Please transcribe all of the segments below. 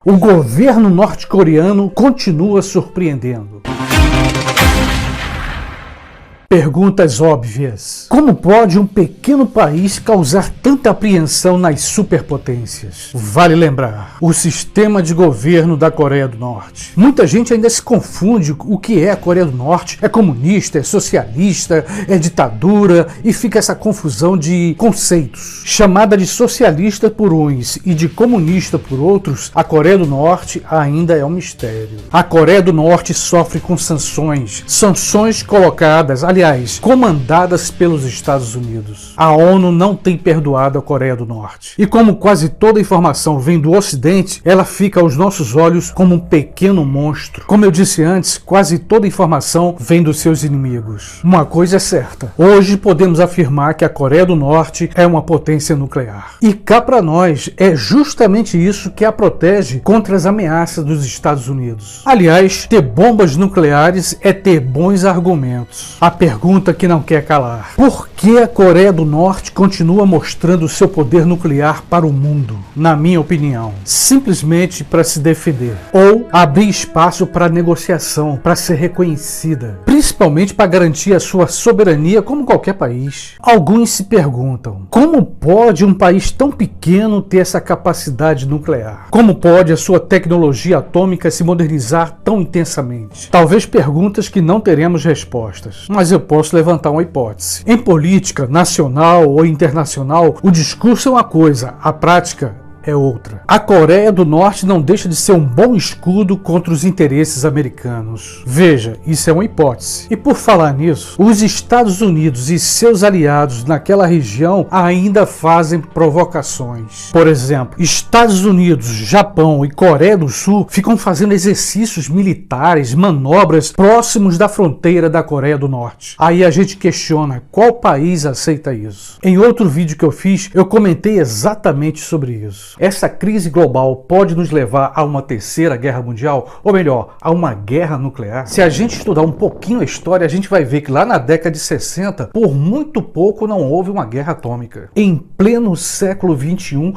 O governo norte-coreano continua surpreendendo. Perguntas óbvias. Como pode um pequeno país causar tanta apreensão nas superpotências? Vale lembrar, o sistema de governo da Coreia do Norte. Muita gente ainda se confunde o que é a Coreia do Norte. É comunista, é socialista, é ditadura e fica essa confusão de conceitos. Chamada de socialista por uns e de comunista por outros, a Coreia do Norte ainda é um mistério. A Coreia do Norte sofre com sanções colocadas, aliás, comandadas pelos Estados Unidos. A ONU não tem perdoado a Coreia do Norte. E como quase toda informação vem do Ocidente, ela fica aos nossos olhos como um pequeno monstro. Como eu disse antes, quase toda informação vem dos seus inimigos. Uma coisa é certa, hoje podemos afirmar que a Coreia do Norte é uma potência nuclear. E cá para nós, é justamente isso que a protege contra as ameaças dos Estados Unidos. Aliás, ter bombas nucleares é ter bons argumentos. A pergunta que não quer calar: por que a Coreia do Norte continua mostrando seu poder nuclear para o mundo? Na minha opinião, simplesmente para se defender ou abrir espaço para negociação, para ser reconhecida, principalmente para garantir a sua soberania como qualquer país. Alguns se perguntam: como pode um país tão pequeno ter essa capacidade nuclear? Como pode a sua tecnologia atômica se modernizar tão intensamente? Talvez perguntas que não teremos respostas, mas eu posso levantar uma hipótese. Em política, nacional ou internacional, o discurso é uma coisa, a prática é outra. A Coreia do Norte não deixa de ser um bom escudo contra os interesses americanos. Veja, isso é uma hipótese. E por falar nisso, os Estados Unidos e seus aliados naquela região ainda fazem provocações. Por exemplo, Estados Unidos, Japão e Coreia do Sul ficam fazendo exercícios militares, manobras próximos da fronteira da Coreia do Norte. Aí a gente questiona qual país aceita isso. Em outro vídeo que eu fiz, eu comentei exatamente sobre isso. Essa crise global pode nos levar a uma terceira guerra mundial, ou melhor, a uma guerra nuclear? Se a gente estudar um pouquinho a história, a gente vai ver que lá na década de 60, por muito pouco não houve uma guerra atômica. Em pleno século XXI,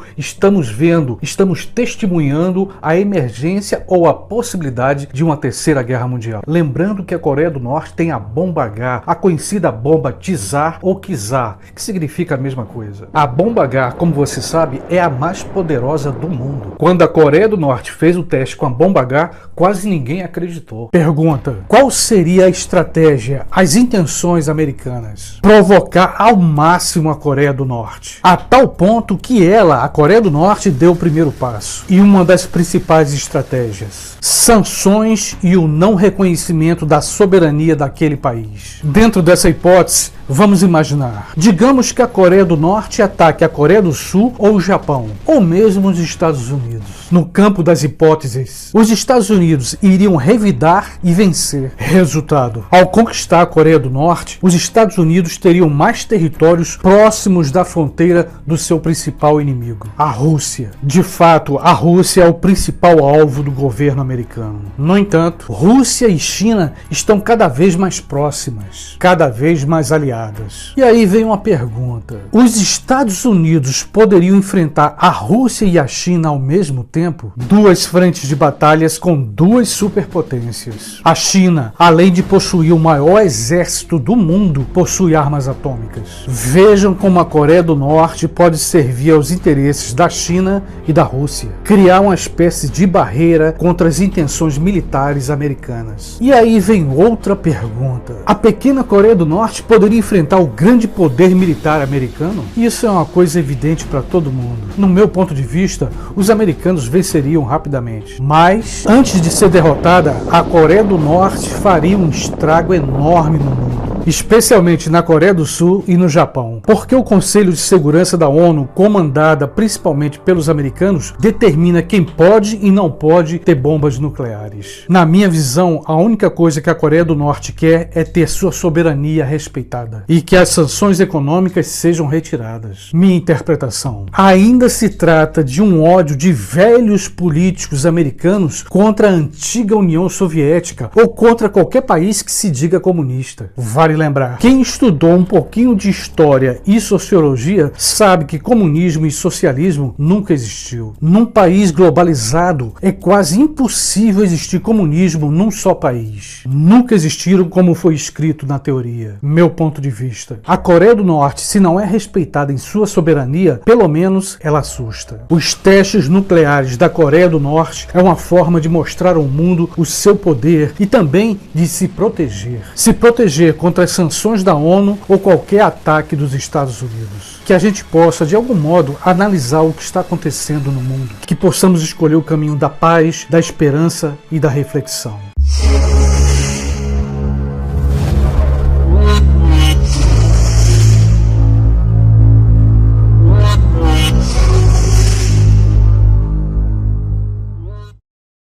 estamos testemunhando a emergência ou a possibilidade de uma terceira guerra mundial. Lembrando que a Coreia do Norte tem a bomba H, a conhecida bomba Tsar ou Kizar, que significa a mesma coisa. A bomba H, como você sabe, é a mais poderosa do mundo. Quando a Coreia do Norte fez o teste com a bomba H, quase ninguém acreditou. Pergunta: qual seria a estratégia, as intenções americanas? Provocar ao máximo a Coreia do Norte, a tal ponto que a Coreia do Norte, deu o primeiro passo. E uma das principais estratégias: sanções e o não reconhecimento da soberania daquele país. Dentro dessa hipótese, vamos imaginar, digamos que a Coreia do Norte ataque a Coreia do Sul ou o Japão, ou mesmo os Estados Unidos. No campo das hipóteses, os Estados Unidos iriam revidar e vencer. Resultado: ao conquistar a Coreia do Norte, os Estados Unidos teriam mais territórios próximos da fronteira do seu principal inimigo, a Rússia. De fato, a Rússia é o principal alvo do governo americano. No entanto, Rússia e China estão cada vez mais próximas, cada vez mais aliadas. E aí vem uma pergunta: os Estados Unidos poderiam enfrentar a Rússia e a China ao mesmo tempo? Duas frentes de batalhas com duas superpotências. A China, além de possuir o maior exército do mundo, possui armas atômicas. Vejam como a Coreia do Norte pode servir aos interesses da China e da Rússia, criar uma espécie de barreira contra as intenções militares americanas. E aí vem outra pergunta: a pequena Coreia do Norte poderia enfrentar o grande poder militar americano? Isso é uma coisa evidente para todo mundo. No meu ponto de vista, os americanos venceriam rapidamente. Mas, antes de ser derrotada, a Coreia do Norte faria um estrago enorme no mundo, especialmente na Coreia do Sul e no Japão, porque o Conselho de Segurança da ONU, comandada principalmente pelos americanos, determina quem pode e não pode ter bombas nucleares. Na minha visão, a única coisa que a Coreia do Norte quer é ter sua soberania respeitada e que as sanções econômicas sejam retiradas. Minha interpretação: ainda se trata de um ódio de velhos políticos americanos contra a antiga União Soviética ou contra qualquer país que se diga comunista. Vale Vale lembrar, quem estudou um pouquinho de história e sociologia sabe que comunismo e socialismo nunca existiu. Num país globalizado, é quase impossível existir comunismo num só país. Nunca existiram como foi escrito na teoria. Meu ponto de vista. A Coreia do Norte, se não é respeitada em sua soberania, pelo menos ela assusta. Os testes nucleares da Coreia do Norte é uma forma de mostrar ao mundo o seu poder e também de se proteger. Se proteger contra as sanções da ONU ou qualquer ataque dos Estados Unidos. Que a gente possa, de algum modo, analisar o que está acontecendo no mundo. Que possamos escolher o caminho da paz, da esperança e da reflexão.